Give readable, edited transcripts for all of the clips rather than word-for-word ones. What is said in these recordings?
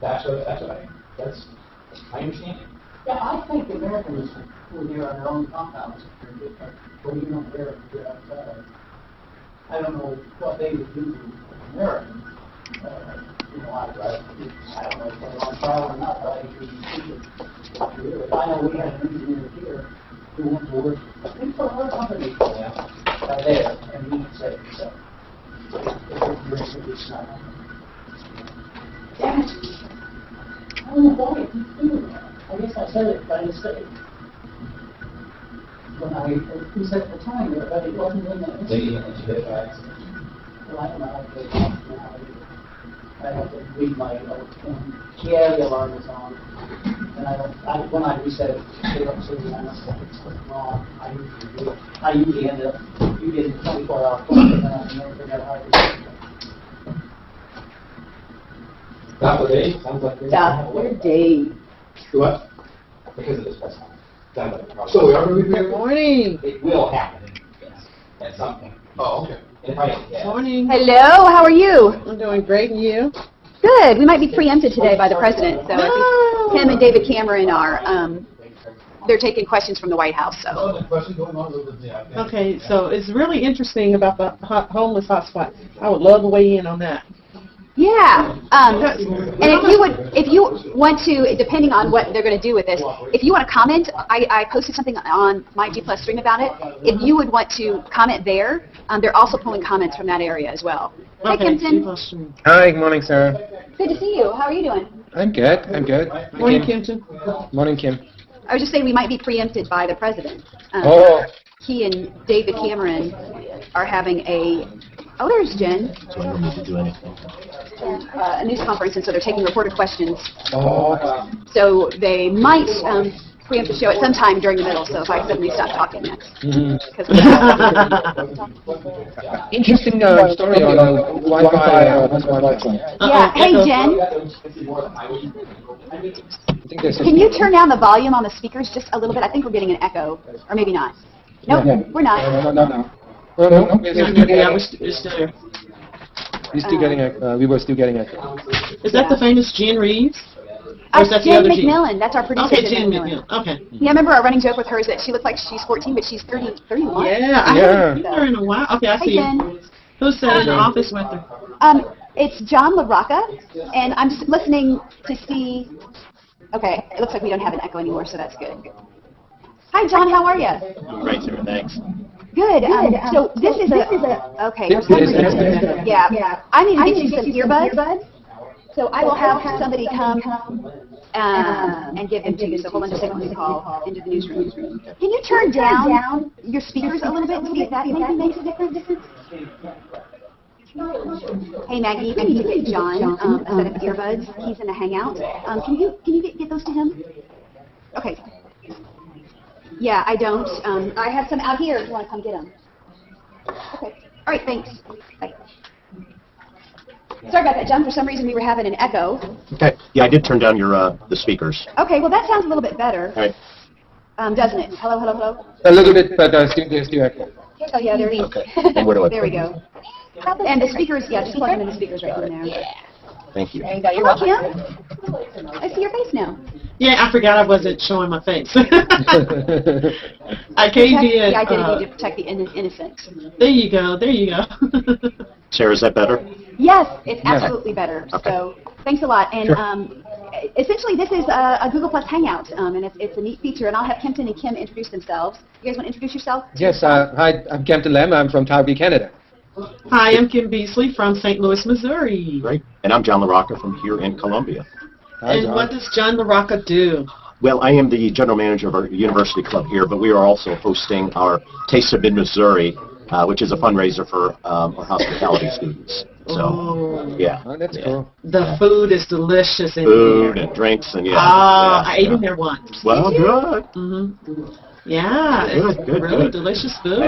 That's my understanding. Yeah, I think Americans who here on their own compounds, but you don't dare to get outside. I don't know what they would do to Americans. You know, I don't know if they're on trial or not, but I think I know we had an engineer here who went to work, I think for our company, there, and he said, so, it's not. Damn it. I don't know why he keeps doing that. I guess I said it by mistake. When he said at the time, but it wasn't in the They well, I don't know. I have to read my yeah, the alarm is on. And when I reset it, they don't say I must have it's wrong. I usually end up, you get a 24-hour clock, and then I never forget how to reset it. Day sounds like Dr. Dave. What? Because of this press conference. So we are going to be Good morning. It will happen at some point. Oh, okay. Morning. Hello, how are you? I'm doing great, and you? Good. We might be preempted today by the president, so I think him and David Cameron are, they're taking questions from the White House, so. Oh, the question going on a little bit, yeah. Okay, so it's really interesting about the homeless hotspot. I would love to weigh in on that. Yeah, and if you want to, depending on what they're going to do with this, if you want to comment, I posted something on my G+ stream about it. If you would want to comment there, they're also pulling comments from that area as well. Hi, Okay, Kimpton. Hi, good morning, Sarah. Good to see you. How are you doing? I'm good. Morning, Kimpton. Morning, Kim. I was just saying we might be preempted by the president. Oh. He and David Cameron are having there's Jen. So I don't need to do anything. A news conference, and so they're taking reporter questions. Oh. So they might preempt the show at some time during the middle, so if I suddenly stop talking next. Interesting story on Wi-Fi. Yeah, hey Jen, can you turn down the volume on the speakers just a little bit? I think we're getting an echo, or maybe not. Nope, we're not. No. Yeah, we're still here. We were still getting it. Is that the famous Jen Reeves? Or is that the Jen other Jen? McMillan, that's our producer. Okay, Jen McMillan. Okay. Yeah, I remember our running joke with her is that she looks like she's 14, but she's 31. Yeah, I haven't seen her in a while. Okay, I Hey see Jen. you. Who's sat in the office with her? It's John LaRocca, and I'm just listening to see. Okay, it looks like we don't have an echo anymore, so that's good. Hi, John. How are you? Great, Sarah, thanks. Good. So this is a okay. For some reason, yeah. I need to get you some earbuds. So I will have somebody come and give them to you. So hold on just a second. We call into the newsroom. Can you turn down your speakers a little bit and see if that maybe makes a difference? Hey Maggie, I need to get John a set of earbuds. He's in the Hangout. Can you get those to him? Okay. Yeah, I don't. I have some out here if you want to come get them. Okay. All right, thanks. Bye. Sorry about that, John. For some reason, we were having an echo. Okay. Yeah, I did turn down your the speakers. Okay, well, that sounds a little bit better. All right. Doesn't it? Hello, hello, hello? A little bit, but still echo. Oh, yeah, there he is. Okay. And where do I There we go. And the speakers, yeah, just plug them in the speakers right in there. Thank you. There you go. You're welcome. I see your face now. Yeah, I forgot I wasn't showing my face. I came in. The identity to protect the innocent. There you go. Sarah, is that better? Yes, it's absolutely better. Okay. So thanks a lot. And Sure. Essentially, this is a Google Plus Hangout, and it's a neat feature. And I'll have Kempton and Kim introduce themselves. You guys want to introduce yourself? Yes, hi, I'm Kempton Lamb. I'm from Calgary, Canada. Hi, I'm Kim Beasley from St. Louis, Missouri. Great. And I'm John LaRocca from here in Columbia. Hi, And John. what does John LaRocca do? Well, I am the general manager of our university club here, but we are also hosting our Taste of Mid-Missouri, which is a fundraiser for our hospitality students. So, yeah. Oh, that's cool. The food is delicious in Food here. and drinks and I ate in there once. Well, good. Yeah, it's Good, really good. delicious food.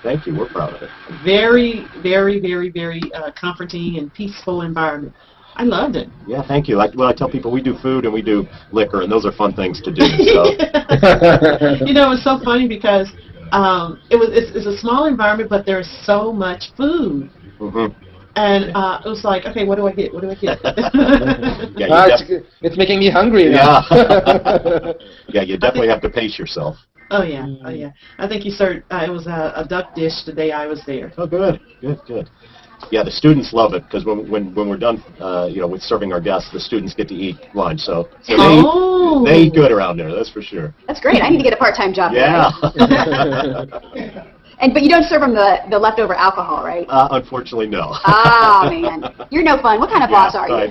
Thank you. We're proud of it. Very, very, very, very comforting and peaceful environment. I loved it. Yeah, thank you. I tell people we do food and we do liquor, and those are fun things to do. So. You know, it's so funny because it's a small environment, but there's so much food. Mm-hmm. And it was like, okay, what do I get? What do I get? Yeah, it's making me hungry now. yeah. Yeah, you definitely have to pace yourself. Oh yeah, oh yeah. I think you served. It was a duck dish the day I was there. Oh, good, good, good. Yeah, the students love it because when we're done, with serving our guests, the students get to eat lunch. So they eat good around there. That's for sure. That's great. I need to get a part-time job. Yeah. But you don't serve them the leftover alcohol, right? Unfortunately, no. Ah, man. You're no fun. What kind of boss are you? I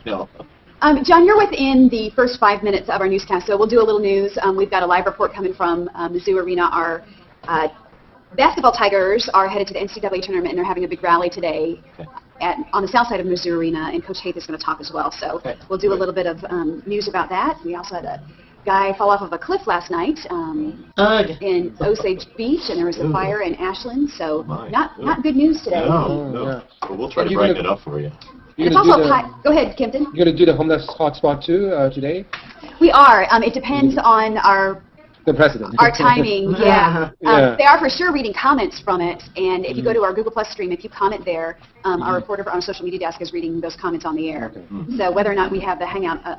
know. John, you're within the first 5 minutes of our newscast, so we'll do a little news. We've got a live report coming from Mizzou Arena. Our basketball Tigers are headed to the NCAA tournament, and they're having a big rally today on the south side of Mizzou Arena, and Coach Haith is going to talk as well. So we'll do a little bit of news about that. We also had a guy fall off of a cliff last night in Osage Beach, and there was a fire in Ashland. So not good news today. No. Well, we'll try to brighten it up for you. It's also go ahead, Kempton. You're going to do the homeless hotspot too today? We are. It depends on the president. Our timing, yeah. They are for sure reading comments from it, and if you go to our Google Plus stream, if you comment there, our reporter on our social media desk is reading those comments on the air. Okay. So whether or not we have the hangout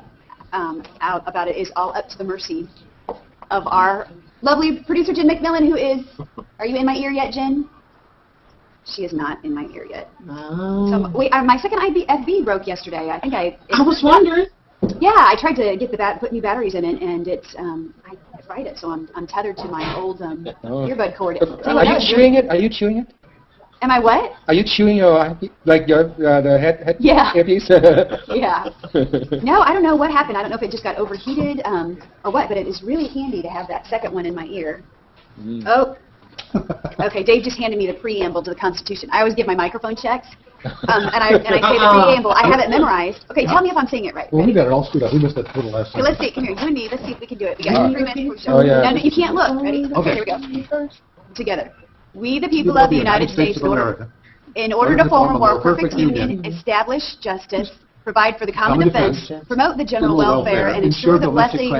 out about it is all up to the mercy of our lovely producer, Jen McMillan, who is, are you in my ear yet, Jen? She is not in my ear yet. Oh. So wait, my second FB broke yesterday. I think I was wondering. Yeah, I tried to get put new batteries in it, and it's I fried it, so I'm tethered to my old earbud cord. Are you chewing it? Are you chewing it? Am I what? Are you chewing your the head earpiece? Yeah. No, I don't know what happened. I don't know if it just got overheated or what, but it is really handy to have that second one in my ear. Oh. Okay, Dave just handed me the preamble to the Constitution. I always give my microphone checks, and I say the preamble. I have it memorized. Okay, tell me if I'm saying it right. Well, we got it all screwed up. We missed that total last time. Okay, let's see. Come here, you and me. Let's see if we can do it. We got 3 minutes before the show. Yeah. No, you can't look. Ready? Okay, here we go. Together. We, the people of the United States of America, in order to form a more perfect union, establish justice, provide for the common defense, promote the general welfare, and ensure the blessings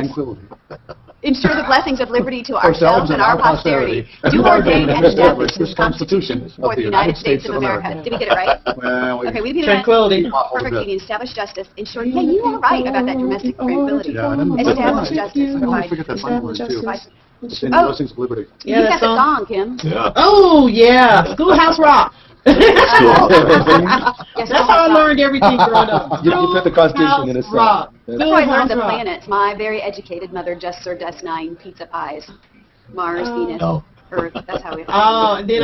of liberty to ourselves and our posterity, do ordain and establish this Constitution for the United States of America. Did we get it right? Well, Okay, we did Tranquility. perfect union, establish justice, ensure. Yeah, you are right about that domestic tranquility. Establish justice, provide. forget that final word, too. Provide. Blessings of liberty. Yeah, You that got the song, Kim. Yeah. Oh yeah, Schoolhouse Rock. Yes, That's how I learned everything growing up. You put the Constitution in a song. Rock. That's how I learned the Rock. planets. My very educated mother just served us 9 pizza pies. Mars, Venus, Oh. Earth. That's how we. Oh, and then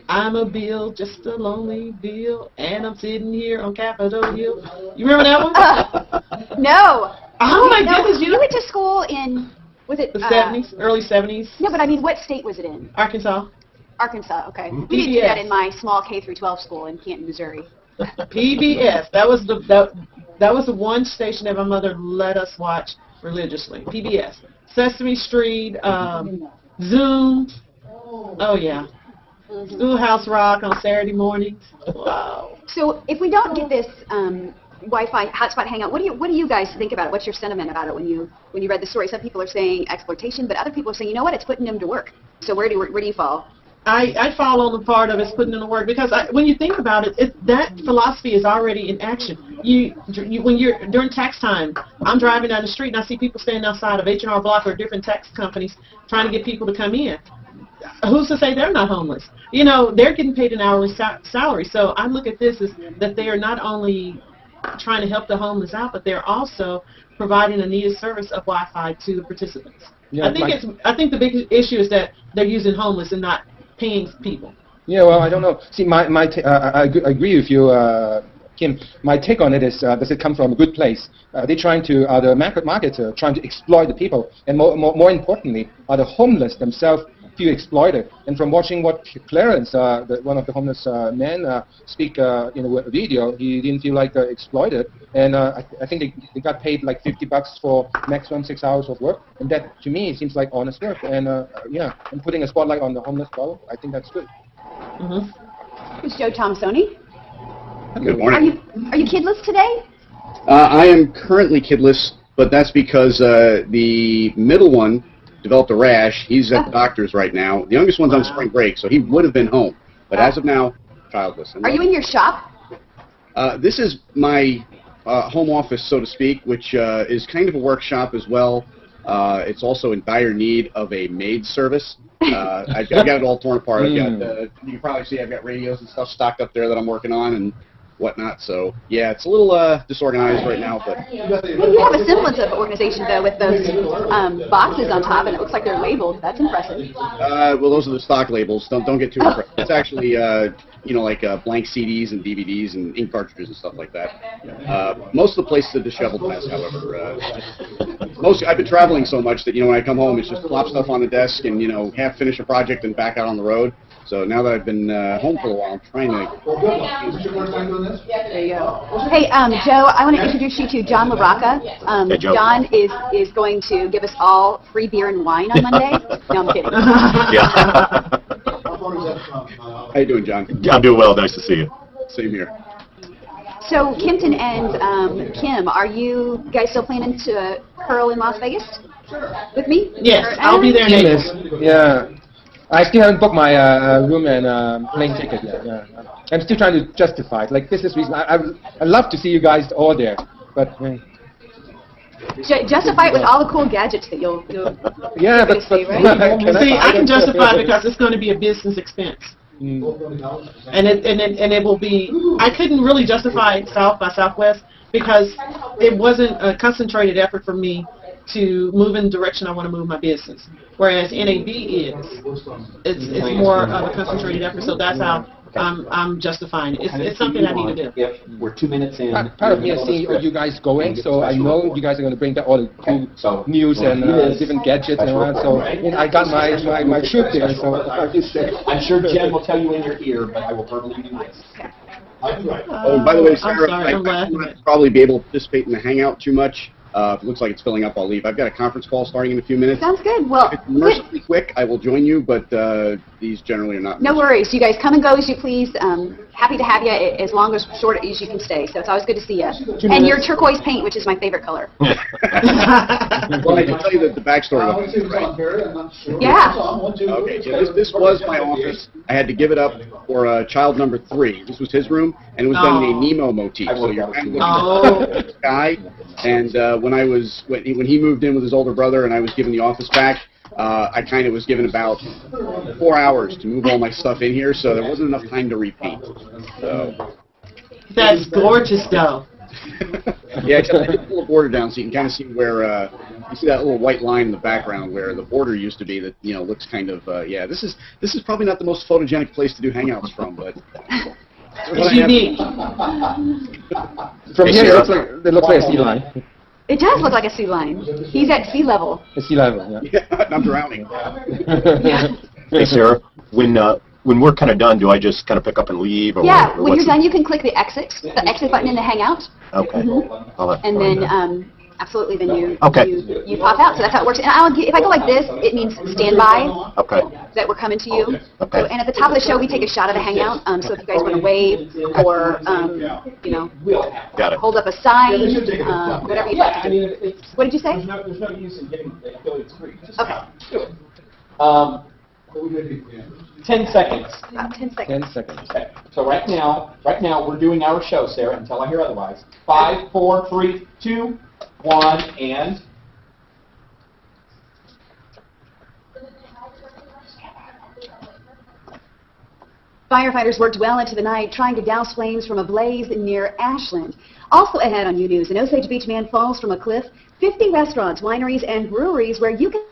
I'm a Bill, just a lonely Bill, and I'm sitting here on Capitol Hill. You remember that one? No. Oh my No, goodness, you went to school in, was it? The 70s, early 70s. No, but I mean, what state was it in? Arkansas. Arkansas, okay. We didn't do that in my small K-12 school in Canton, Missouri. PBS. That was the one station that my mother let us watch religiously. PBS. Sesame Street, Zoom. Oh yeah. Schoolhouse Rock on Saturday mornings. Wow. So if we don't get this Wi-Fi hotspot hangout, what do you guys think about it? What's your sentiment about it when you read the story? Some people are saying exploitation, but other people are saying, you know what, it's putting them to work. So where do you fall? I fall on the part of it's putting in the work because when you think about it, that philosophy is already in action. When you're during tax time, I'm driving down the street and I see people standing outside of H&R Block or different tax companies trying to get people to come in. Who's to say they're not homeless? You know, they're getting paid an hourly salary. So I look at this as that they are not only trying to help the homeless out, but they're also providing a needed service of Wi-Fi to the participants. Yeah, I think the big issue is that they're using homeless and not paying people. Yeah, well, I don't know. See, I agree with you, Kim. My take on it is, does it come from a good place? They're trying to, the markets are trying to exploit the people, and more importantly, are the homeless themselves feel exploited. And from watching what Clarence, one of the homeless men, speak in a video, he didn't feel like exploited. And I think they got paid like $50 for maximum 6 hours of work. And that, to me, seems like honest work. And yeah, and putting a spotlight on the homeless problem, I think that's good. Who's Joe Thomasoni? Good morning. Are you kidless today? I am currently kidless, but that's because the middle one developed a rash. He's at the doctor's right now. The youngest one's on spring break, so he would have been home. But as of now, childless. Are you in your shop? This is my home office, so to speak, which is kind of a workshop as well. It's also in dire need of a maid service. I've got it all torn apart. I've got, you can probably see I've got radios and stuff stocked up there that I'm working on and whatnot. So yeah, it's a little disorganized right now, but You have a semblance of organization though with those boxes on top, and it looks like they're labeled. That's impressive. well, those are the stock labels. Don't get too impressed. It's actually you know, like blank CDs and DVDs and ink cartridges and stuff like that. Most of the places are disheveled mess, however. I've been traveling so much that, you know, when I come home, it's just plop stuff on the desk and, you know, half finish a project and back out on the road. So now that I've been home for a while, I'm trying to... There you go. Hey, Joe, I want to introduce you to John LaRocca. Hey, Joe. John is going to give us all free beer and wine on Monday. No, I'm kidding. Yeah. How you doing, John? I'm doing well. Nice to see you. Same here. So, Kimpton and Kim, are you guys still planning to curl in Las Vegas with me? Yes, I'll be there next. Yeah. I still haven't booked my room and plane ticket yet. Yeah. I'm still trying to justify it. Like, business reason. I'd love to see you guys all there, but... Justify it with all the cool gadgets that you'll yeah, but see, right? See, I can justify it because it's going to be a business expense. And it will be. I couldn't really justify South by Southwest because it wasn't a concentrated effort for me to move in the direction I want to move my business. Whereas NAB is. It's more of a concentrated effort. So that's how I'm justifying it. It's something I need to do. If we're 2 minutes in. Part of me is seeing you guys going, so I know you guys are going to bring back all the cool news and different gadgets and all that. So I got my troop there. So I'm sure Jen will tell you in your ear, but I will verbally do this. Oh, by the way, Sarah, I'm sorry, I'm I laughing. won't probably be able to participate in the Hangout too much. If it looks like it's filling up, I'll leave. I've got a conference call starting in a few minutes. Sounds good. Well, If it's mercifully quick, I will join you, but these generally are not. no worries. You guys come and go as you please. Happy to have you as long as short as you can stay. So it's always good to see you. And your turquoise paint, which is my favorite color. Well, I can tell you the backstory of it, right? Yeah. Okay, so this was my office. I had to give it up for child number 3. This was his room, and it was done in a Nemo motif. So you're kind of looking at the sky. And when he moved in with his older brother, and I was given the office back, I kind of was given about 4 hours to move all my stuff in here, so there wasn't enough time to repaint. So. That's gorgeous, though. Yeah, except I did pull the border down so you can kind of see where you see that little white line in the background where the border used to be. That looks kind of yeah. This is probably not the most photogenic place to do hangouts from, but It's unique. from here, it looks like a sea line. It does look like a sea line. He's at sea level. A sea level, yeah. Yeah, I'm drowning. Hey, Sarah, when we're kind of done, do I just kind of pick up and leave? Or Yeah, or when what's you're done, you can click the exit button in the Hangout. Okay. And then, absolutely, then you Okay. you pop out. So that's how it works. And if I go like this, it means stand by. Okay. That we're coming to you. Okay. So, and at the top of the show, we take a shot of the Hangout. So if you guys want to wave or, Got it. hold up a sign, whatever you'd like to do. What did you say? There's no use in getting the affiliates free. Just Okay. do it. 10 seconds. About 10 seconds. 10 seconds. Okay. So right now we're doing our show, Sarah, until I hear otherwise. 5, 4, 3, 2, 1, and. Firefighters worked well into the night trying to douse flames from a blaze near Ashland. Also ahead on U-News, an Osage Beach man falls from a cliff. 50 restaurants, wineries, and breweries where you can...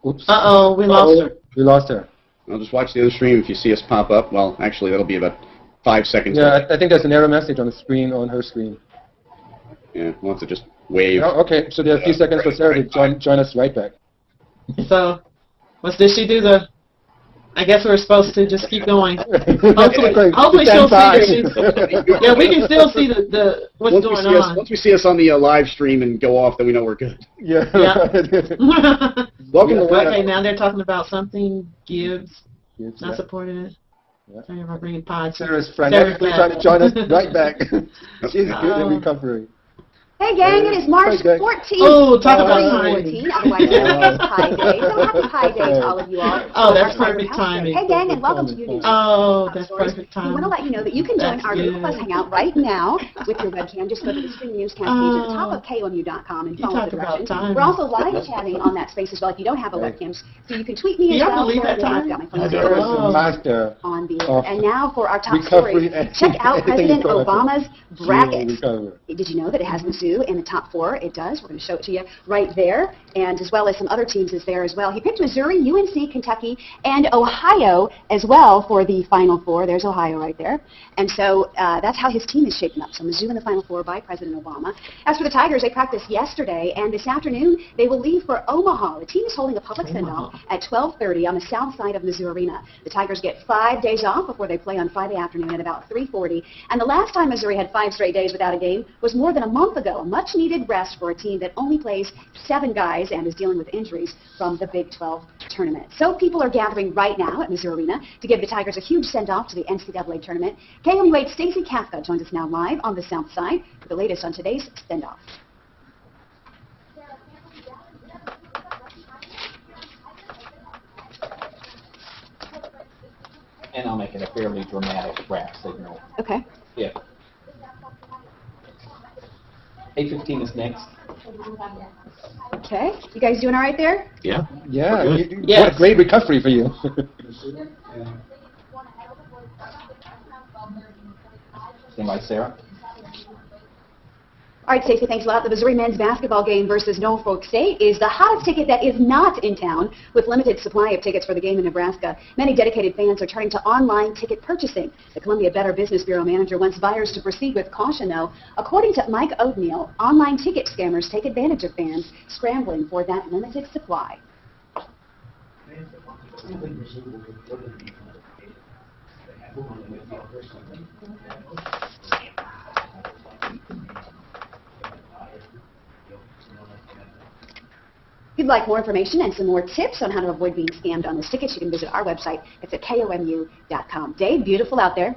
Oops. Uh-oh, we lost her. We lost her. I'll just watch the other stream. If you see us pop up, well, actually, that'll be about 5 seconds. Yeah, I think there's an error message on the screen, on her screen. Yeah, we'll have to just wave. Oh, okay, so there are a few seconds for Sarah to join us right back. So, did she do the... I guess we're supposed to just keep going. Hopefully she'll see that she's... Yeah, we can still see what's going on. Once we see us on the live stream and go off, then we know we're good. Yeah. Welcome to Okay, now they're talking about something. Gibbs not yeah. supporting it. Yeah. Sorry about bringing pods. Sarah's frantically trying to join us right back. She's good in recovery. Hey gang, it is March 14th. Oh, talk about March timing. 14, otherwise known as Pi Day. So happy Pi Day to all of you all. Oh, that's Our perfect Health timing. Day. Hey gang, and welcome to Union. Oh, that's Stories. perfect We want to timing. let you know that you can join That's our Google Plus good. Hangout right now with your webcam. Just go to the Stream Newscast page at the top of KOMU.com and You follow talk the about directions. timing. We're also live chatting on that space as well if you don't have a webcam. So you can tweet me Can as y'all well. believe that I've got time? my phone There is number a master on the of and now for our top recovery story. and Check out anything President you call it. Obama's bracket. Recovery. Did you know that it has Mizzou in the top 4? It does. We're going to show it to you right there, and as well as some other teams is there as well. He picked Missouri, UNC, Kentucky, and Ohio as well for the Final Four. There's Ohio right there. And so that's how his team is shaping up. So Mizzou in the Final Four by President Obama. As for the Tigers, they practiced yesterday, and this afternoon they will leave for Omaha. The team is holding a public send-off at 12:30 on the south side of Mizzou Arena. The Tigers get 5 days off before they play on Friday afternoon at about 3:40. And the last time Missouri had 5 straight days without a game was more than a month ago. A much-needed rest for a team that only plays 7 guys and is dealing with injuries from the Big 12 tournament. So people are gathering right now at Mizzou Arena to give the Tigers a huge send-off to the NCAA tournament. KOMU8's Stacey Kafka joins us now live on the south side with the latest on today's send-off. And I'll make it a fairly dramatic rap signal. Okay. Yeah. 8:15 is next. Okay. You guys doing all right there? Yeah. Yeah, We're good. what a great recovery for you. Stand by, Sarah. All right, Stacey, thanks a lot. The Missouri men's basketball game versus Norfolk State is the hottest ticket that is not in town, with limited supply of tickets for the game in Nebraska. Many dedicated fans are turning to online ticket purchasing. The Columbia Better Business Bureau manager wants buyers to proceed with caution, though. According to Mike O'Neill, online ticket scammers take advantage of fans scrambling for that limited supply. If you'd like more information and some more tips on how to avoid being scammed on this tickets, you can visit our website. It's at KOMU.com. Dave, beautiful out there.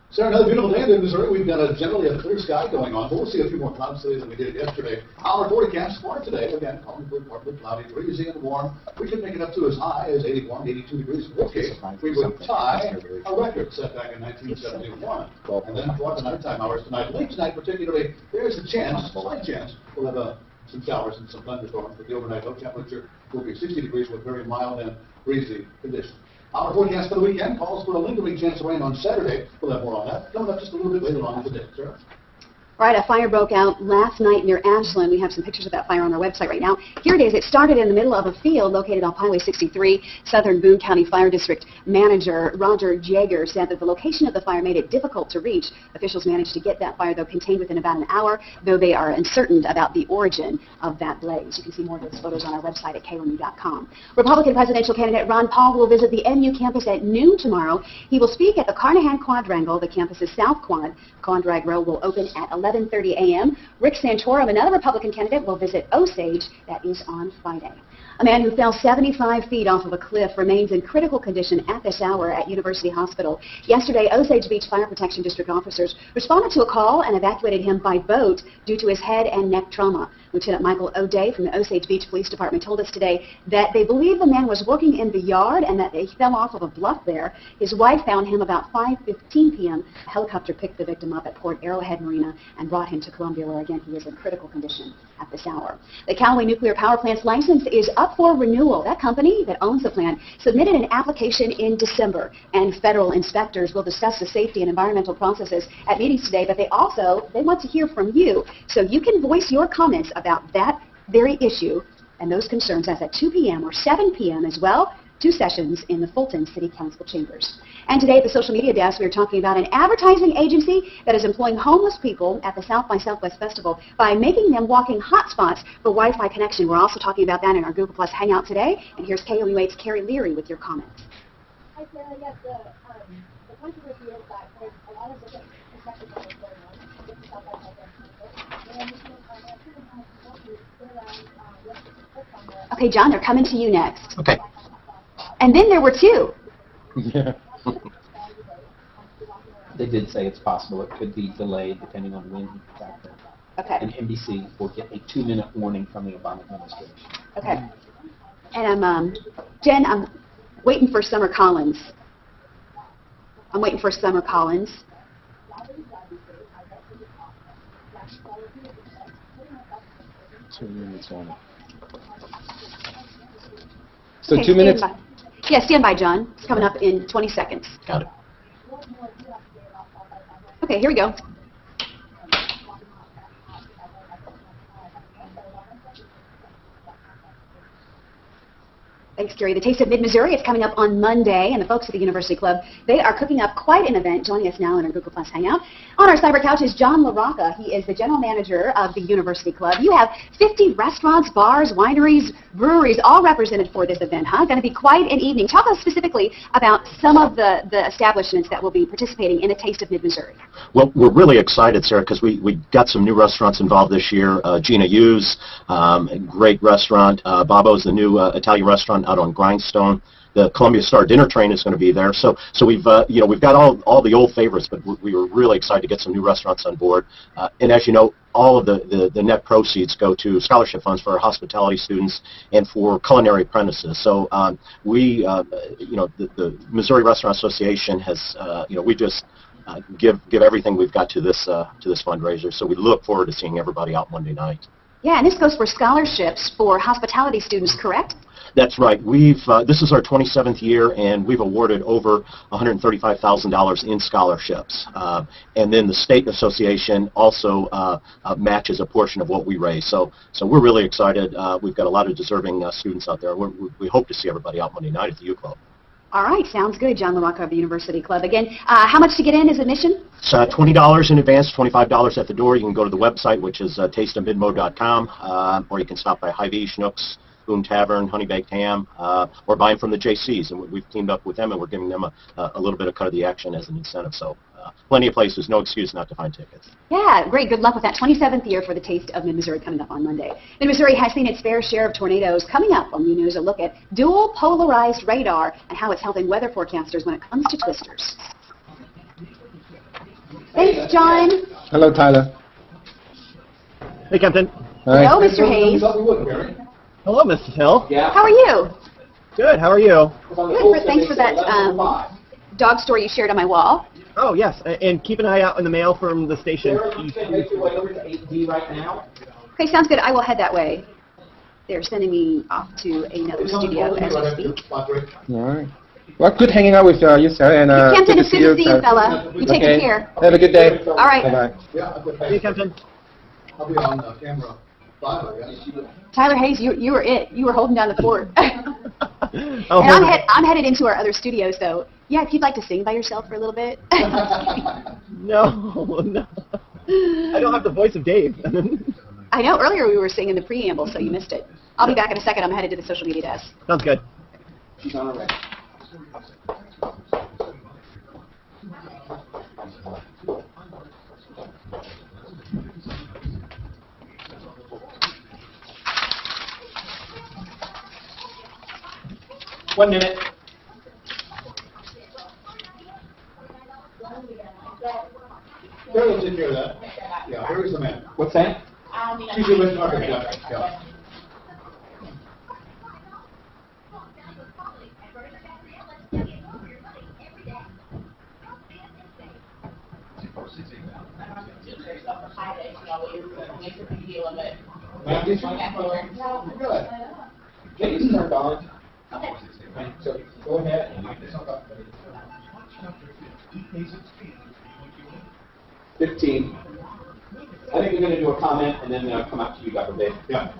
Sarah, another beautiful day in Missouri. We've got generally a clear sky going on, but we'll see a few more clouds today than we did yesterday. Our forecast for today, again, probably partly cloudy, breezy and warm. We could make it up to as high as 81, 82 degrees. In this case, we would tie a record set back in 1971. And then for the nighttime hours tonight, late tonight particularly, there's a chance, slight chance, we'll have some showers and some thunderstorms, but the overnight low temperature will be 60 degrees with very mild and breezy conditions. Our forecast for the weekend calls for a lingering chance of rain on Saturday. We'll have more on that coming up just a little bit later on in the day. Sarah? All right, a fire broke out last night near Ashland. We have some pictures of that fire on our website right now. Here it is. It started in the middle of a field located off Highway 63. Southern Boone County Fire District Manager Roger Jaeger said that the location of the fire made it difficult to reach. Officials managed to get that fire, though, contained within about an hour, though they are uncertain about the origin of that blaze. You can see more of those photos on our website at KOMU.com. Republican presidential candidate Ron Paul will visit the NU campus at noon tomorrow. He will speak at the Carnahan Quadrangle, the campus's South Quad. Quadrangle will open at 11:30 a.m. Rick Santorum, another Republican candidate, will visit Osage. That is on Friday. A man who fell 75 feet off of a cliff remains in critical condition at this hour at University Hospital. Yesterday, Osage Beach Fire Protection District officers responded to a call and evacuated him by boat due to his head and neck trauma. Lieutenant Michael O'Day from the Osage Beach Police Department told us today that they believe the man was working in the yard and that he fell off of a bluff there. His wife found him about 5:15 p.m. A helicopter picked the victim up at Port Arrowhead Marina and brought him to Columbia, where again he is in critical condition at this hour. The Callaway Nuclear Power Plant's license is up for renewal. That company that owns the plant submitted an application in December, and federal inspectors will discuss the safety and environmental processes at meetings today, but they want to hear from you, so you can voice your comments about that very issue and those concerns as at 2 p.m. or 7 p.m. as well, 2 sessions in the Fulton City Council chambers. And today at the social media desk, we are talking about an advertising agency that is employing homeless people at the South by Southwest Festival by making them walking hotspots for Wi-Fi connection. We're also talking about that in our Google Plus Hangout today. And here's KOMU8's Carrie Leary with your comments. Hi, Sarah. Yes, the controversy is that there's a lot of different perspectives on what's going on with the South by Southwest Festival. And I'm actually going to help you sit around what's the click on there. Okay, John, they're coming to you next. Okay. And then there were 2. Yeah. They did say it's possible it could be delayed depending on when he got there. Okay. and NBC will get a 2-minute warning from the Obama administration. Okay. And Jen, I'm waiting for Summer Collins. I'm waiting for Summer Collins. So Okay, 2 minutes. stand by. Yeah, stand by, John. It's coming up in 20 seconds. Got it. Okay, here we go. Thanks, Gary. The Taste of Mid-Missouri is coming up on Monday, and the folks at the University Club, they are cooking up quite an event. Joining us now in our Google Plus Hangout. On our cyber couch is John LaRocca. He is the general manager of the University Club. You have 50 restaurants, bars, wineries, breweries, all represented for this event, huh? Going to be quite an evening. Talk to us specifically about some of the establishments that will be participating in the Taste of Mid-Missouri. Well, we're really excited, Sarah, because we got some new restaurants involved this year. Gina Yu's, a great restaurant. Babo's, the new Italian restaurant out on Grindstone. The Columbia Star Dinner Train is going to be there. So we've we've got all the old favorites, but we were really excited to get some new restaurants on board. And as you know, all of the net proceeds go to scholarship funds for our hospitality students and for culinary apprentices. So the Missouri Restaurant Association has we just give everything we've got to this fundraiser. So we look forward to seeing everybody out Monday night. Yeah, and this goes for scholarships for hospitality students, correct? That's right. This is our 27th year, and we've awarded over $135,000 in scholarships. And then the state association also matches a portion of what we raise. So we're really excited. We've got a lot of deserving students out there. We hope to see everybody out Monday night at the U Club. All right, sounds good. John LaRocca of the University Club. Again, how much to get in is admission? It's $20 in advance, $25 at the door. You can go to the website, which is tasteofmidmo.com, or you can stop by Hy-Vee, Schnucks, Boone Tavern, Honey Baked Ham, or buy them from the JCs. And we've teamed up with them, and we're giving them a little bit of cut of the action as an incentive. So plenty of places, no excuse not to find tickets. Yeah, great. Good luck with that. 27th year for the Taste of Mid-Missouri coming up on Monday. Mid-Missouri has seen its fair share of tornadoes. Coming up on News, a look at dual polarized radar and how it's helping weather forecasters when it comes to twisters. Thanks, John. Hello, Tyler. Hey, Captain. Hi. Hello, Mr. Hayes. Hello, Mrs. Hill. Yeah. How are you? Good. How are you? Good. Thanks for that dog story you shared on my wall. Oh, yes. And keep an eye out in the mail from the station. Sarah, you can make your way over to 8D right now. Okay, sounds good. I will head that way. They're sending me off to another studio as we speak. All right. Well, good hanging out with you, Sarah. And Captain, it's good to see you, Tyler. fella. You take Okay. care. Have a good day. All right. Bye-bye. See you, Captain. I'll be on camera 5, I guess. Tyler Hayes, you were it. You were holding down the fort. Oh, And I'm headed into our other studios, though. Yeah, if you'd like to sing by yourself for a little bit. No. I don't have the voice of Dave. I know, earlier we were singing the preamble, so you missed it. I'll be back in a second. I'm headed to the social media desk. Sounds good. She's on her way. One minute. Barry will take care of that. Yeah, Barry's the man. What's that? She's the written architect. Yeah. Maggie's fine. Good. Katie's turned on. So go ahead. 15. I think we're going to do a comment and then come out to you, Dr. Dave. Yeah.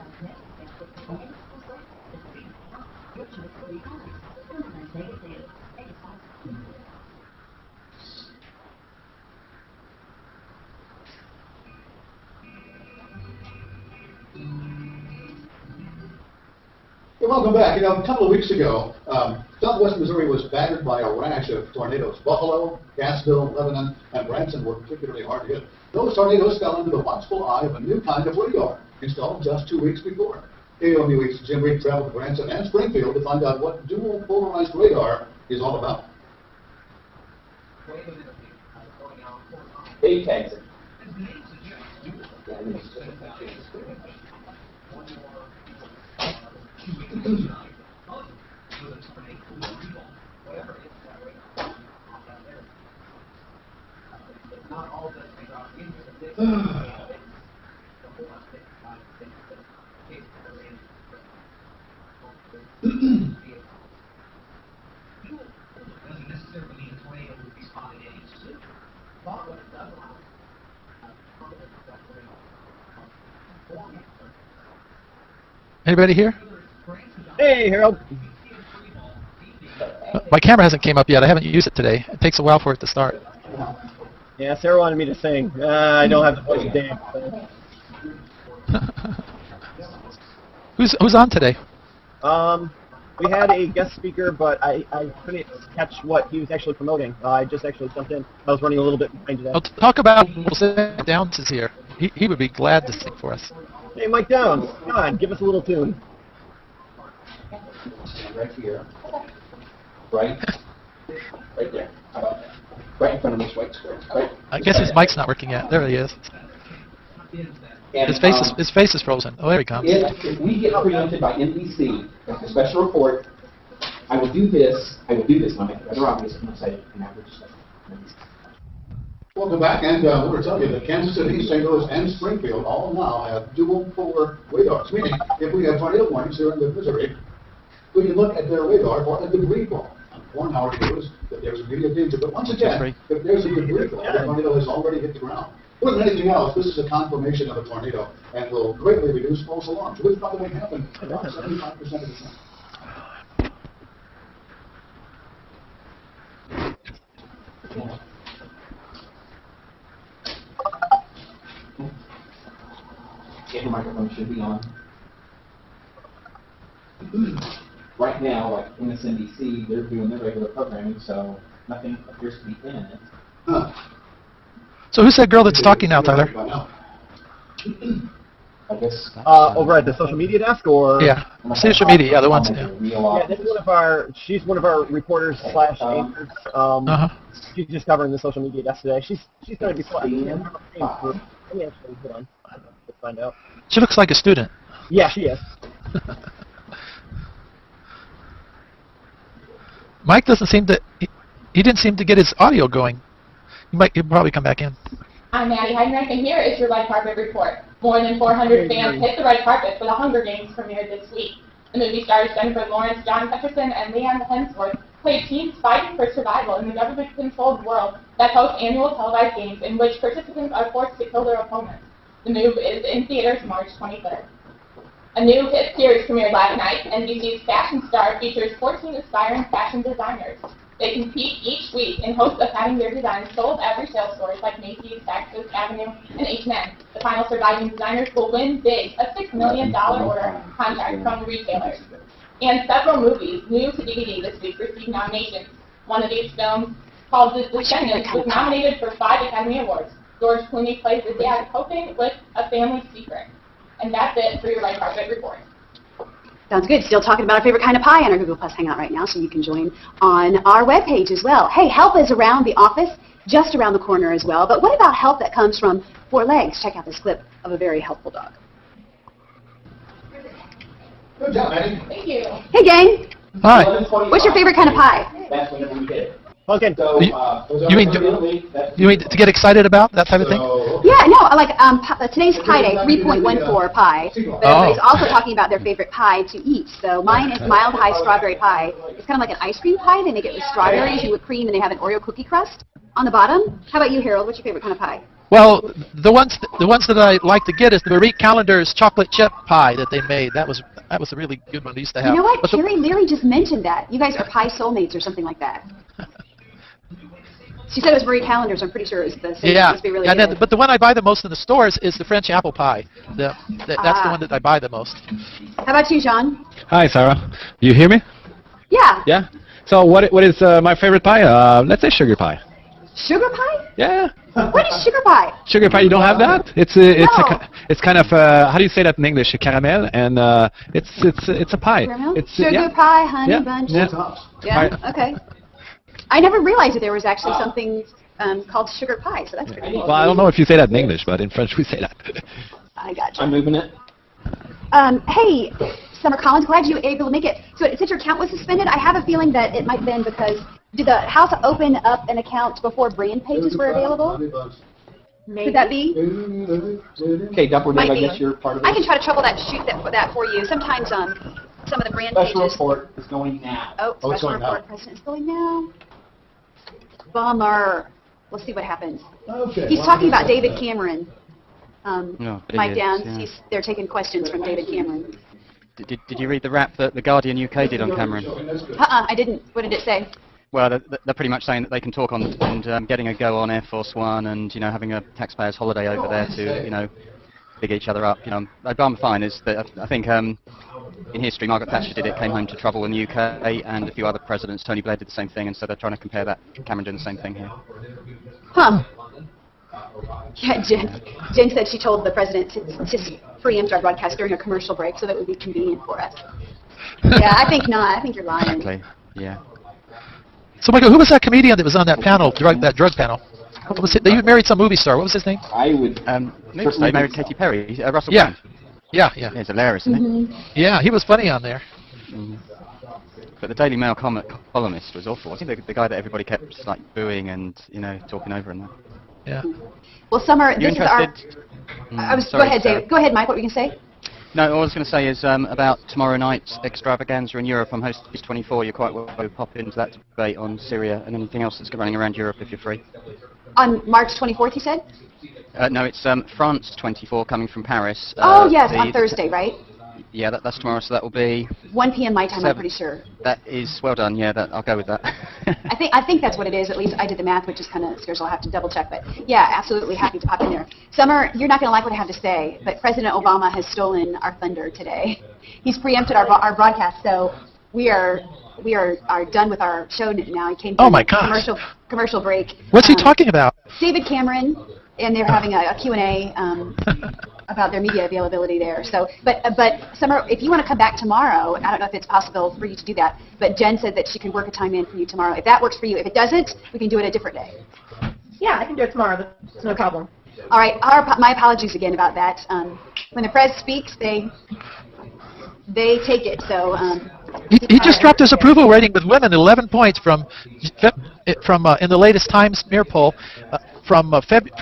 Hey, welcome back. You know, a couple of weeks ago, southwest Missouri was battered by a rash of tornadoes. Buffalo, Gassville, Lebanon, and Branson were particularly hard hit. Those tornadoes fell into the watchful eye of a new kind of radar installed just 2 weeks before. KOMU's Jim Reed traveled to Branson and Springfield to find out what dual polarized radar is all about. Dave tags it. Anybody here? Hey, Harold. My camera hasn't came up yet. I haven't used it today. It takes a while for it to start. Yeah, Sarah wanted me to sing. I don't have the voice of Dave. So. Who's on today? We had a guest speaker, but I couldn't catch what he was actually promoting. I just actually jumped in. I was running a little bit behind today. I'll talk about Downs is here. He would be glad to sing for us. Hey, Mike Downs, come on, give us a little tune. Right here. Right there. How about that? Right in front of this white square. Right. I guess his mic's not working yet. There he is. And, His face is frozen. Oh, there he comes. If we get preempted by NBC as a special report, I will do this. I will do this. And I'll make it rather obvious. I'm going to say an average special. Welcome back, and we're going to tell you that Kansas City, St. Louis, and Springfield all now have dual polar radars, meaning if we have tornado warnings here in the Missouri, we can look at their radar for a debris ball. One hour shows that there's immediate danger, but once again, if there's a debris ball, the tornado has already hit the ground. More than anything else, this is a confirmation of a tornado and will greatly reduce false alarms, which probably happen about 75% of the time. If the microphone should be on. Right now, like MSNBC, they're doing their regular programming, so nothing appears to be in it. Huh. So who's that girl that's talking now, Tyler? I guess. Over at the social media desk, or? Yeah, social media. Yeah, the ones. Yeah. Yeah, this is one of our. She's one of our reporters / anchors. She's just covering the social media desk today. She's going to be fun. Let me actually hold on. Let's find out. She looks like a student. Yeah, she is. Mike doesn't seem to. He didn't seem to get his audio going. He'll probably come back in. I'm Maddie Heinrich, and here is your red carpet report. More than 400 fans hit the red carpet for the Hunger Games premiere this week. The movie stars Jennifer Lawrence, John Peterson, and Leanne Hemsworth play teams fighting for survival in the government-controlled world that hosts annual televised games in which participants are forced to kill their opponents. The move is in theaters March 23rd. A new hit series premiered last night. NBC's Fashion Star features 14 aspiring fashion designers. They compete each week in hopes of having their designs sold at retail stores like Macy's, Saks Avenue, and H&M. The final surviving designers will win big, a $6 million order contract from retailers. And several movies, new to DVD this week, received nominations. One of these films, called The Descendants, was nominated for 5 Academy Awards. George Clooney plays the dad coping with a family secret. And that's it for your red carpet report. Sounds good. Still talking about our favorite kind of pie on our Google Plus Hangout right now, so you can join on our webpage as well. Hey, help is around the office, just around the corner as well. But what about help that comes from 4 legs? Check out this clip of a very helpful dog. Good job, Eddie. Thank you. Hey, gang. Hi. What's your favorite kind of pie? That's whenever we hit it. Pumpkin. So, You mean to get excited about that type of thing? Yeah, no, like today's Pie Day, 3.14 pie. But everybody's also talking about their favorite pie to eat. So mine is Mild High Strawberry Pie. It's kind of like an ice cream pie. They make it with strawberries and whipped cream, and they have an Oreo cookie crust on the bottom. How about you, Harold? What's your favorite kind of pie? Well, the ones that I like to get is the Marie Callender's chocolate chip pie that they made. That was a really good one they used to have. You know what? But Carrie Leary just mentioned that. You guys are pie soulmates or something like that. She said it was Marie Callender's. I'm pretty sure it was the same. Yeah, It must be really and good. then, but the one I buy the most in the stores is the French apple pie. That's the one that I buy the most. How about you, John? Hi, Sarah. You hear me? Yeah. Yeah. So what is my favorite pie? Let's say sugar pie. Sugar pie? Yeah. What is sugar pie? Sugar pie. You don't have that? It's kind of how do you say that in English? A caramel, and it's a pie. Caramel? It's Sugar pie, honey bunch. Yeah. Yeah. Okay. I never realized that there was actually something called sugar pie, so that's pretty cool. Well, I don't know if you say that in English, but in French we say that. I got you. I'm moving it. Hey, Summer Collins, glad you were able to make it. So since your account was suspended, I have a feeling that it might have been because, did the house open up an account before brand pages were available? Could that be? Okay, Dupper, Might I be. guess you're part of this. I can try to troubleshoot that for you. Sometimes some of the brand Special pages. report is going now. Oh, Oh, it's special going now. report. President's going now. Bummer. We'll see what happens. Okay. He's talking about David Cameron. No, Mike idiots, Downs. yeah. They're taking questions from David Cameron. Did you read the rap that the Guardian UK did on Cameron? I didn't. What did it say? Well, they're pretty much saying that they can talk on and getting a go on Air Force One and having a taxpayers' holiday over there to big each other up. I'm fine is that I think in history Margaret Thatcher did it, came home to trouble in the UK, and a few other presidents. Tony Blair did the same thing, and so they're trying to compare that. Cameron doing the same thing here. Huh. Yeah, Jen said she told the president to preempt our broadcast during a commercial break so that it would be convenient for us. Yeah, I think not. I think you're lying. Exactly. Yeah. So, Michael, who was that comedian that was on that panel, that drug panel? What was it? They married some movie star. What was his name? I would. They married Katy Perry. Russell Yeah. Brand. Yeah. He's hilarious, isn't he? Yeah, he was funny on there. But the Daily Mail columnist was awful. I think the guy that everybody kept just, like booing and talking over and that. Yeah. Well, Summer, You this is our. interested? Go ahead, Dave. Go ahead, Mike. What were you going to say? No, all I was going to say is about tomorrow night's extravaganza in Europe. I'm hosting 24. You're quite welcome to pop into that debate on Syria and anything else that's running around Europe if you're free. On March 24th, you said? No, it's France 24 coming from Paris. Oh, yes, on Thursday, right? Yeah, that's tomorrow, so that will be 1 p.m. my time, I'm 7. pretty sure. That is well done. Yeah, I'll go with that. I think that's what it is. At least I did the math, which is kind of scarce. I'll have to double check. But yeah, absolutely happy to pop in there. Summer, you're not going to like what I have to say, but President Obama has stolen our thunder today. He's preempted our broadcast, so we are done with our show now. He came Oh my gosh. Commercial break. What's he talking about? David Cameron, and they're having a Q&A about their media availability there. So, but Summer, if you want to come back tomorrow, I don't know if it's possible for you to do that, but Jen said that she can work a time in for you tomorrow. If that works for you. If it doesn't, we can do it a different day. Yeah, I can do it tomorrow. That's no problem. All right. My apologies again about that. When the press speaks, they take it. So. He just dropped his approval rating with women 11 points from in the latest Times smear poll. From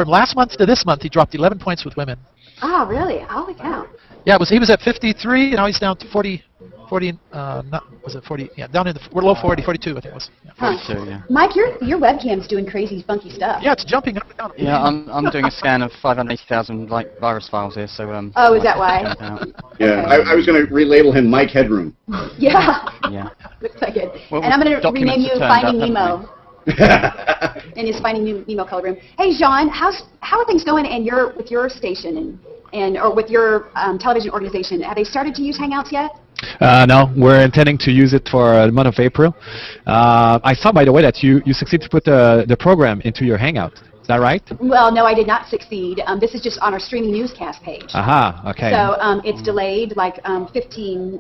last month to this month, he dropped 11 points with women. Oh, really? Holy cow. Yeah, he was at 53, now he's down to 40, was it 40? Yeah, down in the low 40, 42, I think it was. Yeah. 42, yeah. Mike, your webcam's doing crazy, funky stuff. Yeah, it's jumping up and down. Yeah, I'm doing a scan of 580,000 virus files here, so Oh, is that why? Yeah, I was going to relabel him Mike Headroom. Yeah. Yeah. Looks like it. Well, and I'm going to documents rename you have turned Finding up, haven't Nemo. In his Finding Nemo color room. Hey, John, how are things going with your station or with your television organization? Have they started to use Hangouts yet? No, we're intending to use it for the month of April. I saw, by the way, that you succeeded to put the program into your Hangout. Is that right? Well, no, I did not succeed. This is just on our streaming newscast page. Aha, okay. So it's delayed like 15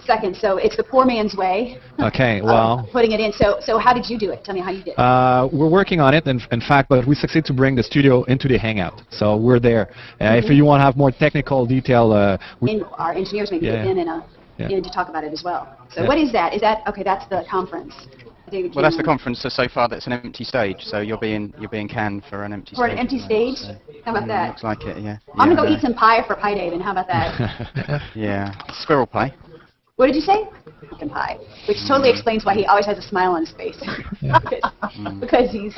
seconds. So it's the poor man's way. Okay, well. Putting it in. So how did you do it? Tell me how you did. We're working on it, in fact, but we succeeded to bring the studio into the Hangout. So we're there. If you want to have more technical detail, and our engineers may be in to talk about it as well. So what is that? Okay? That's the conference. David well, that's the conference. So far, that's an empty stage. So you're being canned for an empty stage. For an empty stage? So, how about that? Looks like it. Yeah. I'm gonna go eat some pie for Pie Day. Then how about that? Yeah. Squirrel pie. What did you say? Pumpkin pie, which totally explains why he always has a smile on his face. Because he's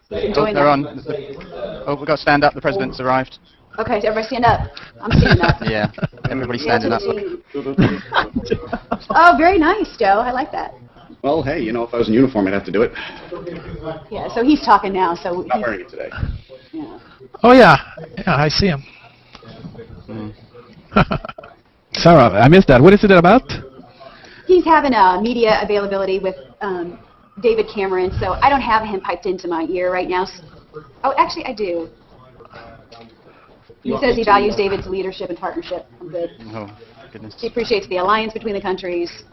enjoying we've got to stand up. The president's arrived. Okay, so everybody stand up. I'm standing up. Yeah, everybody standing up. Oh, very nice, Joe. I like that. Well, hey, if I was in uniform, I'd have to do it. Yeah, so he's talking now. So Not wearing it today. Yeah. Oh, yeah. Yeah, I see him. Sarah, I missed that. What is it about? He's having a media availability with David Cameron, so I don't have him piped into my ear right now. Oh, actually, I do. He says he values David's leadership and partnership. I'm good. Oh, goodness. He appreciates the alliance between the countries.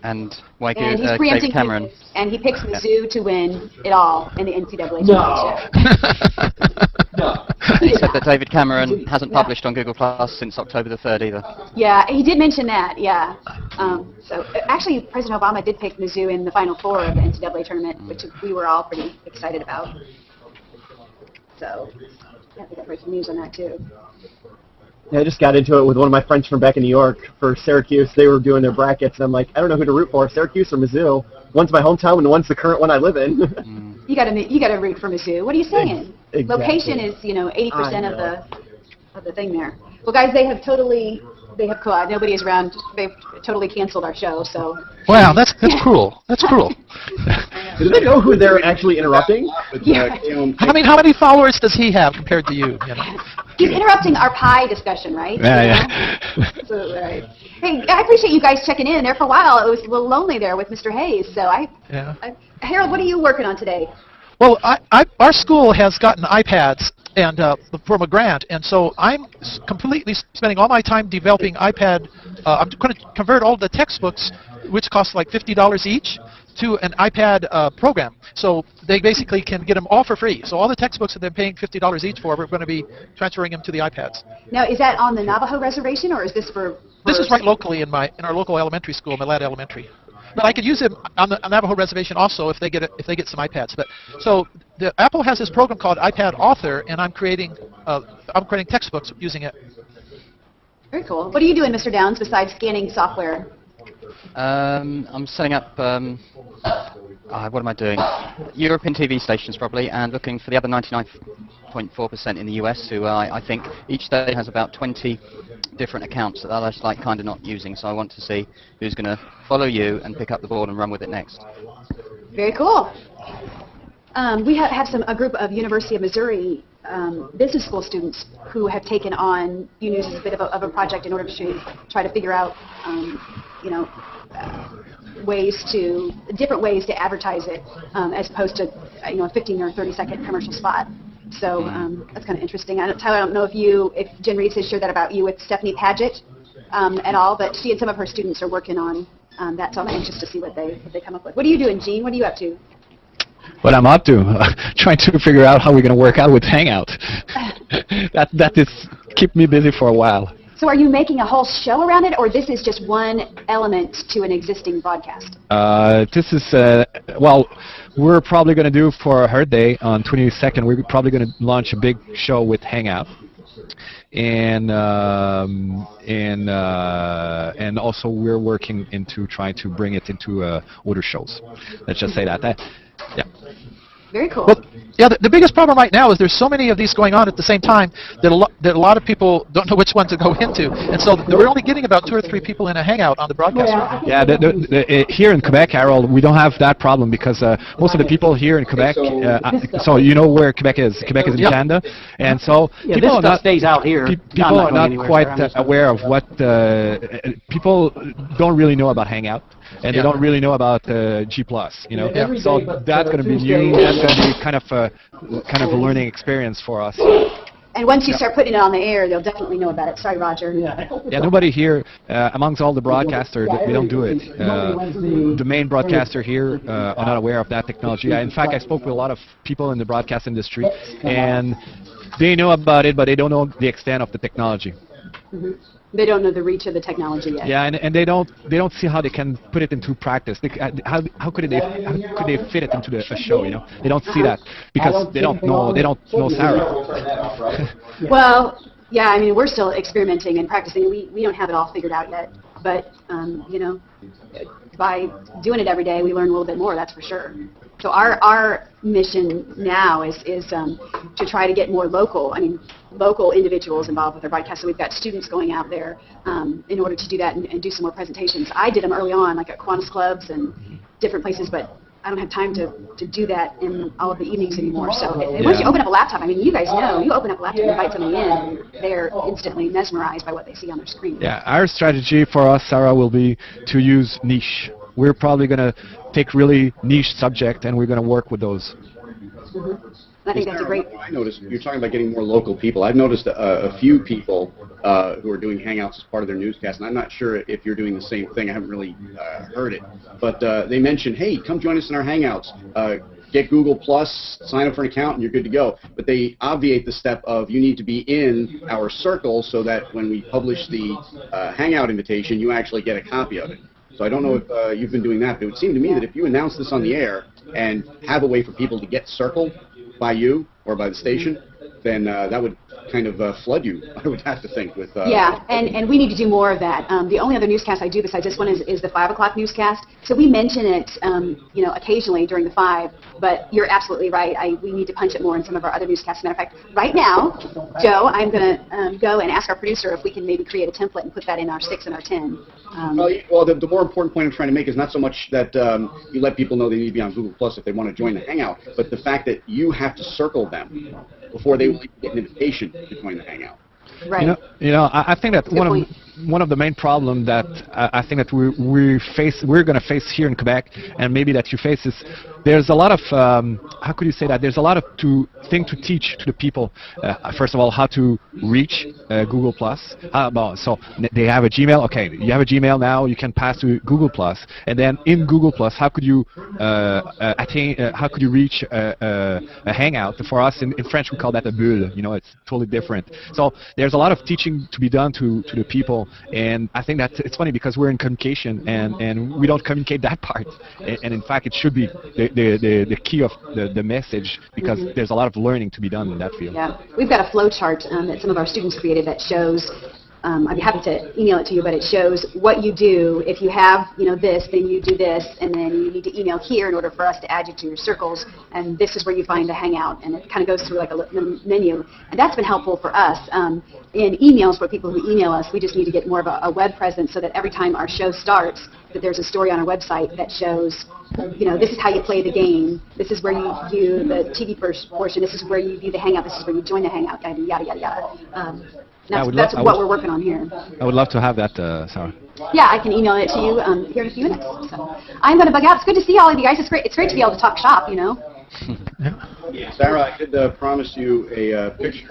And And he's David preempting Cameron. and he picks Mizzou to win it all in the NCAA championship. He said that David Cameron hasn't published on Google Plus since October the 3rd either. Yeah, he did mention that. Yeah. So actually, President Obama did pick Mizzou in the Final Four of the NCAA tournament, which we were all pretty excited about. So yeah, we got breaking news on that too. Yeah, I just got into it with one of my friends from back in New York for Syracuse. They were doing their brackets, and I'm like, I don't know who to root for, Syracuse or Mizzou. One's my hometown, and one's the current one I live in. You got to root for Mizzou. What are you saying? Exactly. Location is 80% of the thing there. Well, guys, nobody is around. They've totally canceled our show. So. Wow, that's cruel. That's cruel. Do they know who they're actually interrupting? How many followers does he have compared to you? He's interrupting our pie discussion, right? Yeah. So, right. Hey, I appreciate you guys checking in. There for a while, it was a little lonely there with Mr. Hayes. So Harold, what are you working on today? Well, our school has gotten iPads and from a grant, and so I'm completely spending all my time developing iPad. I'm going to convert all the textbooks, which cost like $50 each, to an iPad program. So they basically can get them all for free. So all the textbooks that they're paying $50 each for, we're going to be transferring them to the iPads. Now, is that on the Navajo reservation, or is this for This is right locally in our local elementary school, Millett Elementary. But I could use it on the Navajo reservation also if they get some iPads. But so Apple has this program called iPad Author, and I'm creating textbooks using it. Very cool. What are you doing, Mr. Downs, besides scanning software? I'm setting up. What am I doing? European TV stations probably, and looking for the other 99.4% in the US who I think each day has about 20 different accounts that they're just like kind of not using. So I want to see who's going to follow you and pick up the ball and run with it next. Very cool. We have a group of University of Missouri business school students who have taken on UNews as a bit of a project in order to try to figure out, different ways to advertise it as opposed to, a 15 or 30-second commercial spot. So that's kind of interesting. Tyler, I don't know if Jen Reeves has shared that about you with Stephanie Paget at all, but she and some of her students are working on that, so I'm anxious to see what they come up with. What are you doing, Gene? What are you up to? What I'm up to, trying to figure out how we're going to work out with Hangout. that is keep me busy for a while. So are you making a whole show around it, or this is just one element to an existing broadcast? This is, we're probably going to do for her day on 22nd, we're probably going to launch a big show with Hangout. And also we're working into trying to bring it into older shows. Let's just say that. Yeah. Very cool. Well, yeah, the biggest problem right now is there's so many of these going on at the same time that a lot of people don't know which one to go into, and so we're only getting about 2 or 3 people in a hangout on the broadcast. Yeah, here in Quebec, Harold, we don't have that problem because most of the people here in Quebec, so you know where Quebec is. Quebec is in Canada, and so people are not stays out here. People are not quite aware of what people don't really know about Hangout. And they don't really know about G+, So that's going to be new. That's going to be kind of a learning experience for us. And once you start putting it on the air, they'll definitely know about it. Sorry, Roger. Yeah, nobody here, amongst all the broadcasters, they don't do it. The main broadcaster here are not aware of that technology. In fact, I spoke with a lot of people in the broadcast industry, and they know about it, but they don't know the extent of the technology. Mm-hmm. They don't know the reach of the technology yet. Yeah, and they don't see how they can put it into practice. How could they fit it into a show? They don't see that because they don't know Sarah. Well, yeah, I mean we're still experimenting and practicing. We don't have it all figured out yet, but by doing it every day, we learn a little bit more. That's for sure. So our mission now is to try to get more local individuals involved with our broadcast. So we've got students going out there in order to do that and do some more presentations. I did them early on, like at Kiwanis clubs and different places, but I don't have time to do that in all of the evenings anymore. So once you open up a laptop, I mean, you guys know, you open up a laptop and invite somebody in, they're instantly mesmerized by what they see on their screen. Yeah, our strategy for us, Sarah, will be to use niche. We're probably going to take really niche subject and we're going to work with those. I think that's a great. I noticed you're talking about getting more local people. I've noticed a few people who are doing Hangouts as part of their newscast, and I'm not sure if you're doing the same thing. I haven't really heard it, but they mentioned, hey, come join us in our Hangouts. Get Google Plus, sign up for an account, and you're good to go. But they obviate the step of you need to be in our circle so that when we publish the Hangout invitation, you actually get a copy of it. So I don't know if you've been doing that, but it would seem to me that if you announce this on the air and have a way for people to get circled by you or by the station, then that would kind of flood you, I would have to think. With yeah, and we need to do more of that. The only other newscast I do besides this one is the 5 o'clock newscast. So we mention it, you know, occasionally during the 5, but you're absolutely right. We need to punch it more in some of our other newscasts. Matter of fact, right now, Joe, I'm going to go and ask our producer if we can maybe create a template and put that in our 6 and our 10. Well, the more important point I'm trying to make is not so much that you let people know they need to be on Google Plus if they want to join the Hangout, but the fact that you have to circle them before they will get an invitation to join the Hangout. Right. You know, I think that one of the main problems that I think that we're going to face here in Quebec, and maybe that you face, is there's a lot of how could you say that? There's a lot of things to teach to the people. First of all, how to reach Google Plus. So they have a Gmail. Okay, you have a Gmail now. You can pass to Google Plus, and then in Google Plus, how could you attain? How could you reach a Hangout? For us in French, we call that a bulle. You know, it's totally different. So there's a lot of teaching to be done to the people, and I think that it's funny because we're in communication and we don't communicate that part. And in fact, it should be the key of the message, because there's a lot of learning to be done in that field. Yeah, we've got a flow chart that some of our students created that shows. I'd be happy to email it to you, but it shows what you do. If you have, you know, this, then you do this, and then you need to email here in order for us to add you to your circles, and this is where you find the Hangout, and it kind of goes through like a menu, and that's been helpful for us. In emails, for people who email us, we just need to get more of a web presence so that every time our show starts, that there's a story on our website that shows, you know, this is how you play the game, this is where you view the TV portion, this is where you view the Hangout, this is where you join the Hangout, yada, yada, yada. That's what we're working on here. I would love to have that, Sarah. Yeah, I can email it to you here in a few minutes. So I'm going to bug out. It's good to see all of you guys. It's great to be able to talk shop, you know. Sarah, I did promise you a picture.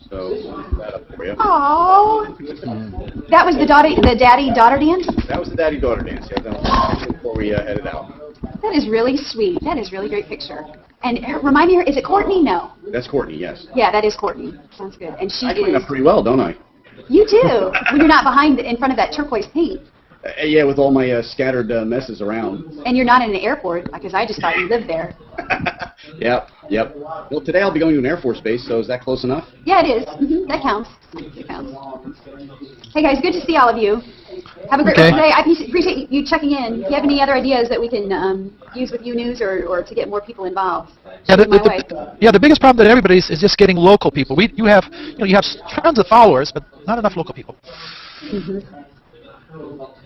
So that up for you. Oh, that was the daddy-daughter dance? That was the daddy-daughter dance. Yeah, that was before we headed out. That is really sweet. That is a really great picture. And remind me, is it Courtney? No. That's Courtney, yes. Yeah, that is Courtney. Sounds good. And she I clean up pretty well, don't I? You do. When you're not in front of that turquoise paint. Yeah, with all my scattered messes around. And you're not in an airport, because I just thought you lived there. Yep. Well, today I'll be going to an Air Force base, so is that close enough? Yeah, it is. That counts. It counts. Hey, guys, good to see all of you. Have a great rest of the day. I appreciate you checking in. If you have any other ideas that we can use with U-News or to get more people involved, yeah, the biggest problem that everybody is just getting local people. You have tons of followers, but not enough local people.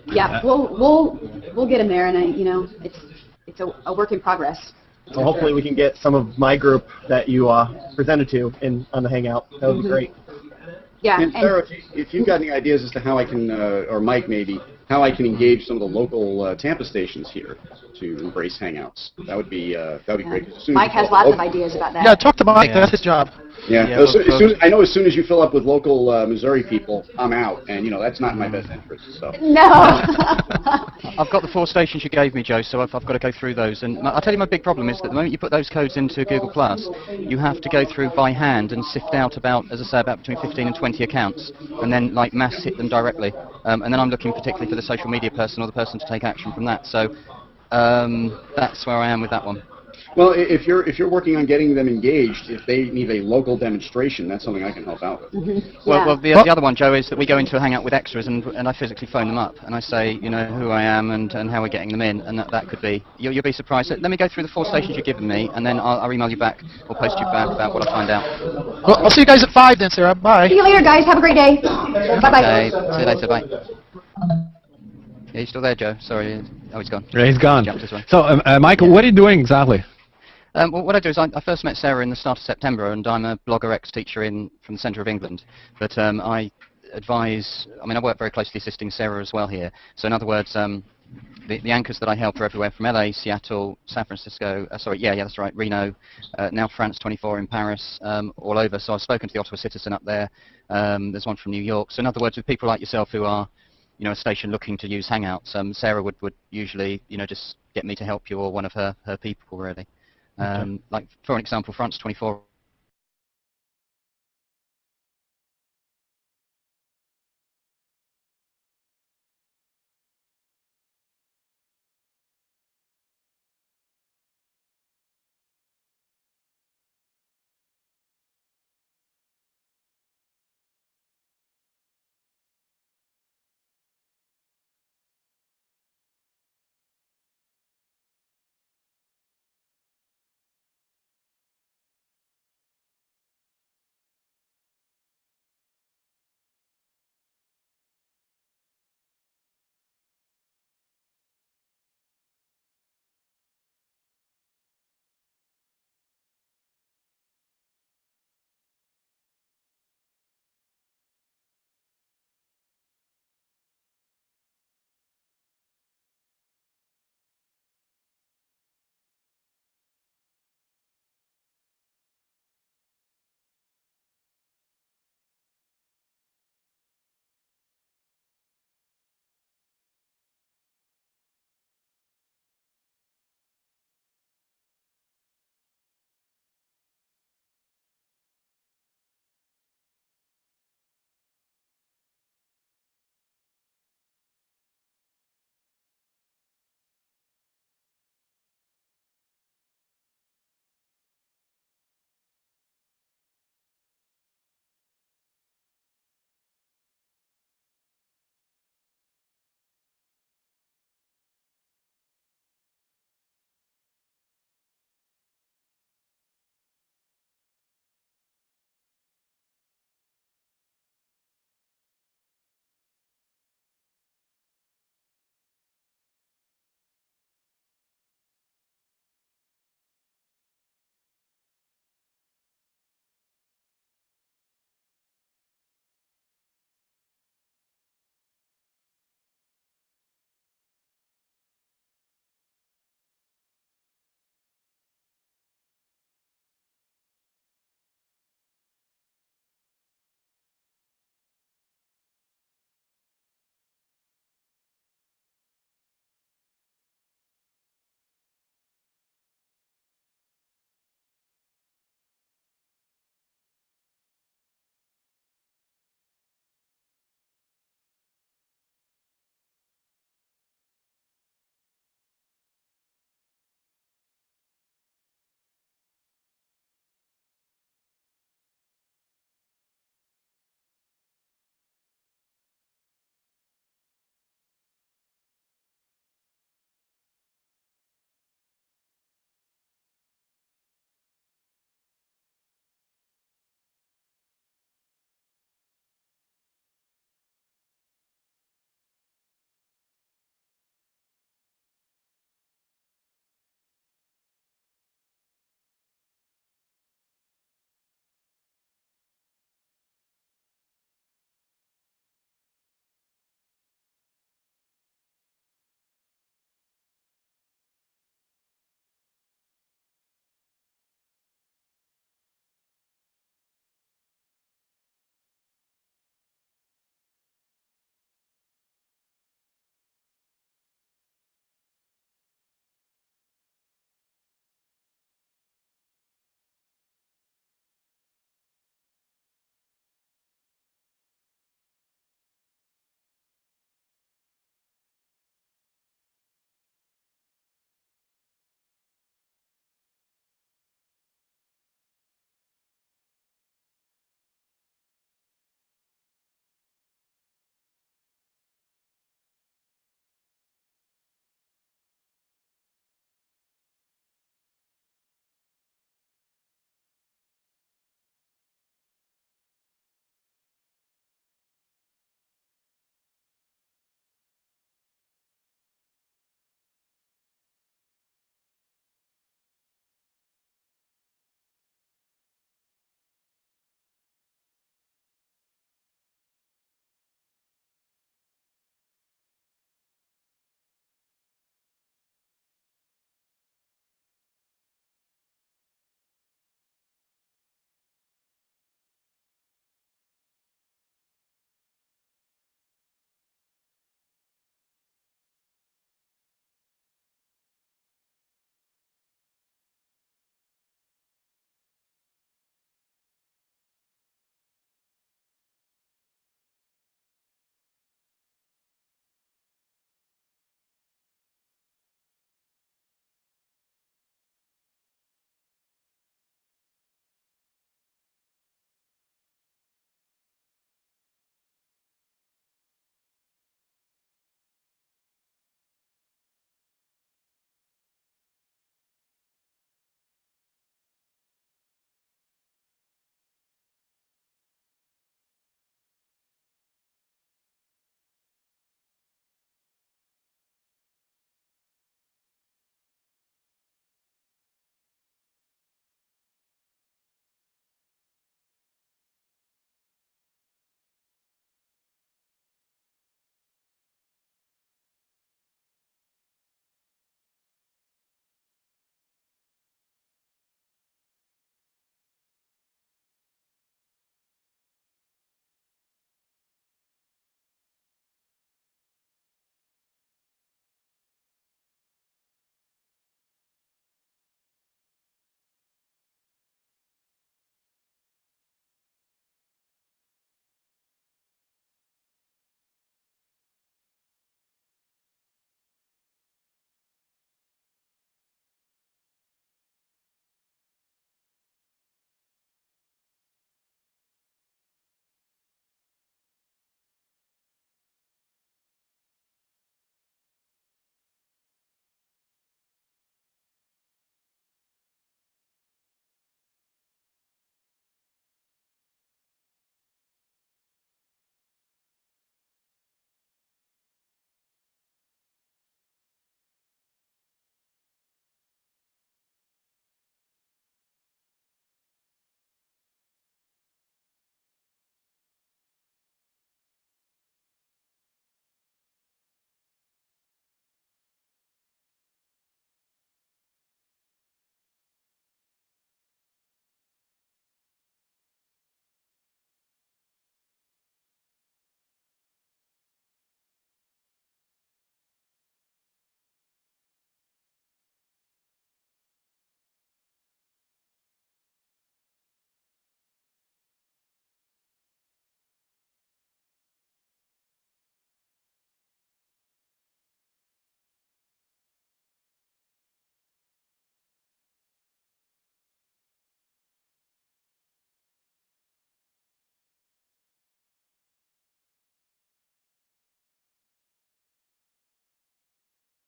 Yeah, we'll get them there, and you know, it's a work in progress. So hopefully we can get some of my group that you presented to on the Hangout. That would be great. Yeah. And Sarah, if you've got any ideas as to how I can, or Mike maybe, how I can engage some of the local Tampa stations here to embrace Hangouts, that would be great. Mike has lots of ideas about that. Yeah, talk to Mike. That's his job. Yeah. I know as soon as you fill up with local Missouri people, I'm out, and you know that's not in my best interest. So. No. I've got the 4 stations you gave me, Joe, so I've got to go through those. And I'll tell you my big problem is that the moment you put those codes into Google Plus, you have to go through by hand and sift out about, as I say, about between 15 and 20 accounts, and then like mass hit them directly. And then I'm looking particularly for the social media person or the person to take action from that. So that's where I am with that one. Well, if you're working on getting them engaged, if they need a local demonstration, that's something I can help out with. Well, the other one, Joe, is that we go into a Hangout with extras and I physically phone them up and I say, you know, who I am and how we're getting them in, and that could be, you'll be surprised. Let me go through the 4 stations you've given me, and then I'll email you back or post you back about what I find out. Well, I'll see you guys at 5 then, Sarah. Bye. See you later, guys. Have a great day. Bye-bye. Okay, see you later. Bye. Yeah, you still there, Joe? Sorry. Oh, he's gone. Yeah, he's gone. Jumped this way. So, Michael, what are you doing exactly? Well, what I do is I first met Sarah in the start of September, and I'm a Blogger ex-teacher from the centre of England. But I advise, I work very closely assisting Sarah as well here. So in other words, the anchors that I help are everywhere from LA, Seattle, San Francisco, that's right, Reno, now France 24 in Paris, all over. So I've spoken to the Ottawa Citizen up there. There's one from New York. So in other words, with people like yourself who are, a station looking to use Hangouts, Sarah would usually, just get me to help you or one of her people really. Like for an example, France 24